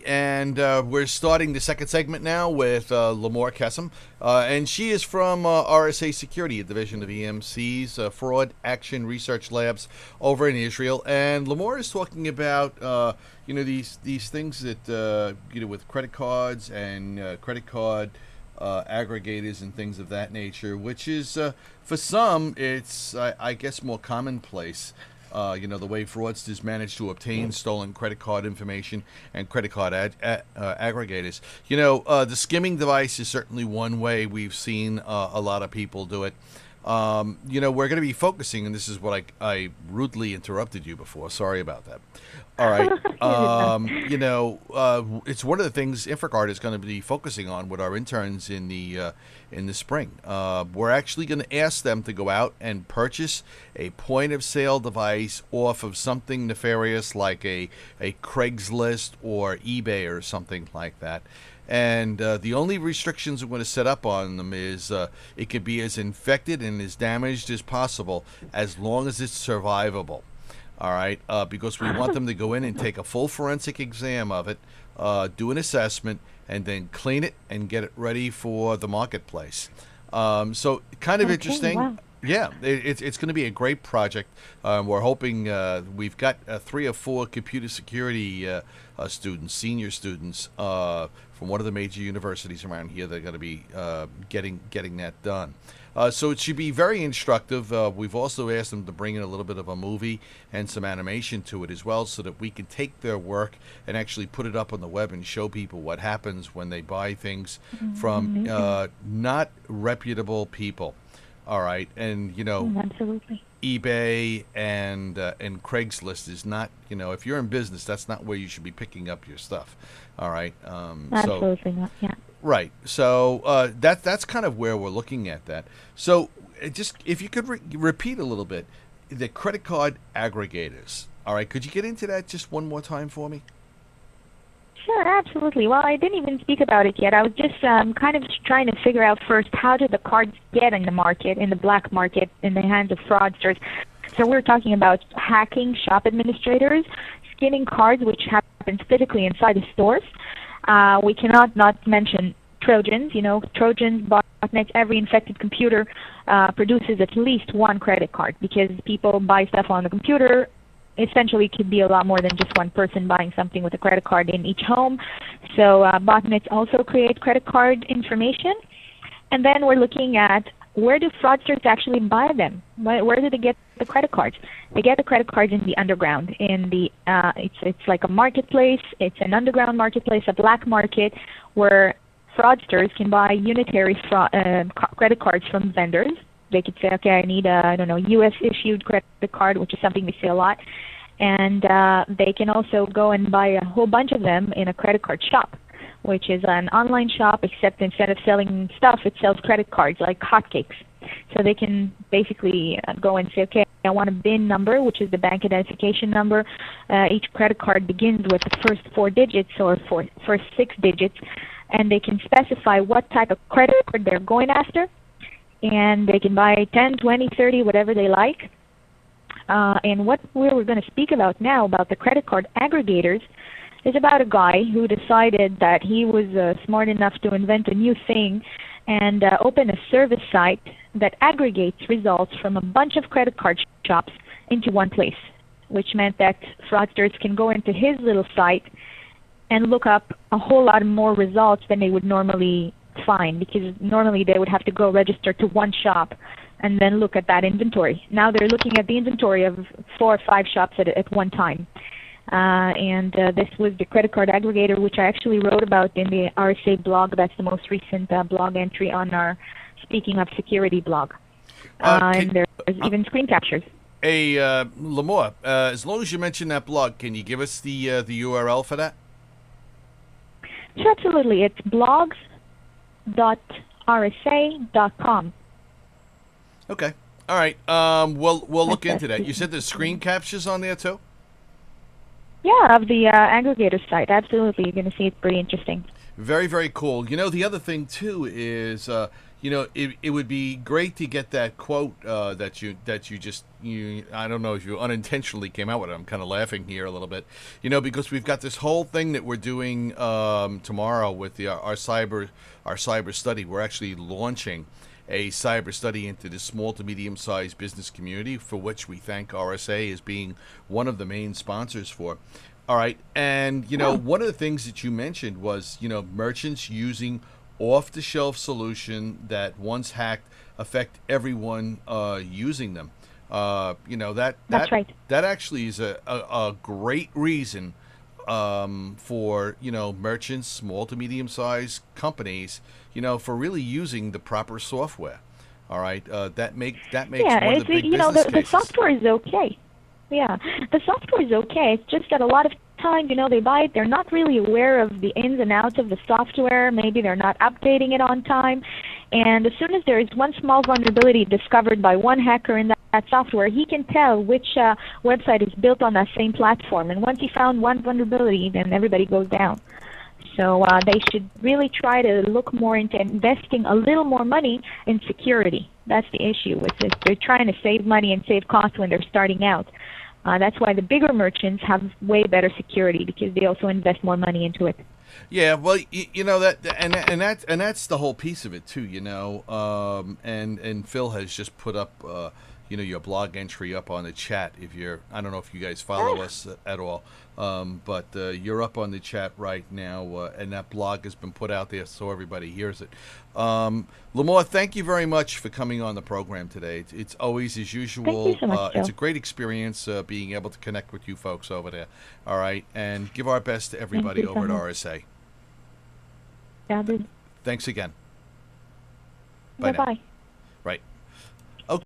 everybody, and we're starting the second segment now with Limor Kessem, and she is from RSA Security, a division of EMC's Fraud Action Research Labs over in Israel. And Limor is talking about these things that with credit cards and credit card aggregators and things of that nature, which is for some it's I guess more commonplace. The way fraudsters manage to obtain stolen credit card information and credit card aggregators. The skimming device is certainly one way we've seen a lot of people do it. We're going to be focusing, and this is what I rudely interrupted you before. Sorry about that. All right. It's one of the things F.A.R.L is going to be focusing on with our interns in the spring. We're actually going to ask them to go out and purchase a point-of-sale device off of something nefarious like a Craigslist or eBay or something like that. And the only restrictions we're going to set up on them is it could be as infected and as damaged as possible as long as it's survivable. All right, because we want them to go in and take a full forensic exam of it, do an assessment, and then clean it and get it ready for the marketplace. So kind of interesting. Wow. Yeah, it's going to be a great project. We're hoping we've got 3 or 4 computer security students, senior students from one of the major universities around here that are going to be getting that done. So it should be very instructive. We've also asked them to bring in a little bit of a movie and some animation to it as well, so that we can take their work and actually put it up on the web and show people what happens when they buy things from not reputable people. All right, and Absolutely. eBay and Craigslist is not, if you're in business, that's not where you should be picking up your stuff. All right, Absolutely not. Yeah. right. So that's kind of where we're looking at that. So just if you could repeat a little bit, the credit card aggregators. All right, could you get into that just one more time for me? Sure, absolutely. Well, I didn't even speak about it yet. I was just kind of trying to figure out first, how did the cards get in the market, in the black market, in the hands of fraudsters? So we're talking about hacking shop administrators, skimming cards, which happens physically inside the stores. We cannot not mention Trojans. Trojans, botnets, every infected computer produces at least one credit card, because people buy stuff on the computer. Essentially, it could be a lot more than just one person buying something with a credit card in each home. So botnets also create credit card information. And then we're looking at, where do fraudsters actually buy them? Where do they get the credit cards? They get the credit cards in the underground. It's like a marketplace. It's an underground marketplace, a black market, where fraudsters can buy unitary credit cards from vendors. They could say, okay, I need a, U.S. issued credit card, which is something we see a lot. And they can also go and buy a whole bunch of them in a credit card shop, which is an online shop, except instead of selling stuff, it sells credit cards like hotcakes. So they can basically go and say, okay, I want a BIN number, which is the bank identification number. Each credit card begins with the first 4 digits or first 6 digits, and they can specify what type of credit card they're going after. And they can buy 10, 20, 30, whatever they like. And what we're going to speak about now, about the credit card aggregators, is about a guy who decided that he was smart enough to invent a new thing and open a service site that aggregates results from a bunch of credit card shops into one place, which meant that fraudsters can go into his little site and look up a whole lot more results than they would normally find, because normally they would have to go register to one shop and then look at that inventory. Now they're looking at the inventory of 4 or 5 shops at one time. This was the credit card aggregator, which I actually wrote about in the RSA blog. That's the most recent blog entry on our Speaking of Security blog. And there's even screen captures. Hey, Limor, as long as you mention that blog, can you give us the URL for that? Sure, absolutely. It's blogs.rsa.com. Okay. All right. We'll look into that. You said there's screen captures on there too? Yeah, of the aggregator site. Absolutely. You're going to see it's pretty interesting. Very, very cool. The other thing too is, it would be great to get that quote that you I don't know if you unintentionally came out with it. I'm kind of laughing here a little bit, because we've got this whole thing that we're doing tomorrow with our cyber study. We're actually launching a cyber study into the small to medium sized business community, for which we thank RSA as being one of the main sponsors for. All right, and one of the things that you mentioned was merchants using off-the-shelf solution that once hacked affect everyone using them. That's right. That actually is a great reason for merchants, small to medium-sized companies, for really using the proper software. All right, that makes one of the big business the cases. software is okay. Yeah, the software is okay. It's just that a lot of times, they buy it, they're not really aware of the ins and outs of the software. Maybe they're not updating it on time. And as soon as there is one small vulnerability discovered by one hacker in that software, he can tell which website is built on that same platform. And once he found one vulnerability, then everybody goes down. So they should really try to look more into investing a little more money in security. That's the issue with this. They're trying to save money and save costs when they're starting out. That's why the bigger merchants have way better security, because they also invest more money into it. Yeah, well, that's the whole piece of it too, and Phil has just put up, your blog entry up on the chat. I don't know if you guys follow us at all, but you're up on the chat right now, and that blog has been put out there so everybody hears it. Limor, thank you very much for coming on the program today. It's always, as usual, Thank you so much, it's a Joe. great experience being able to connect with you folks over there. All right, and give our best to everybody you so over at much. RSA. Yeah, Thanks again. Bye now. bye-bye.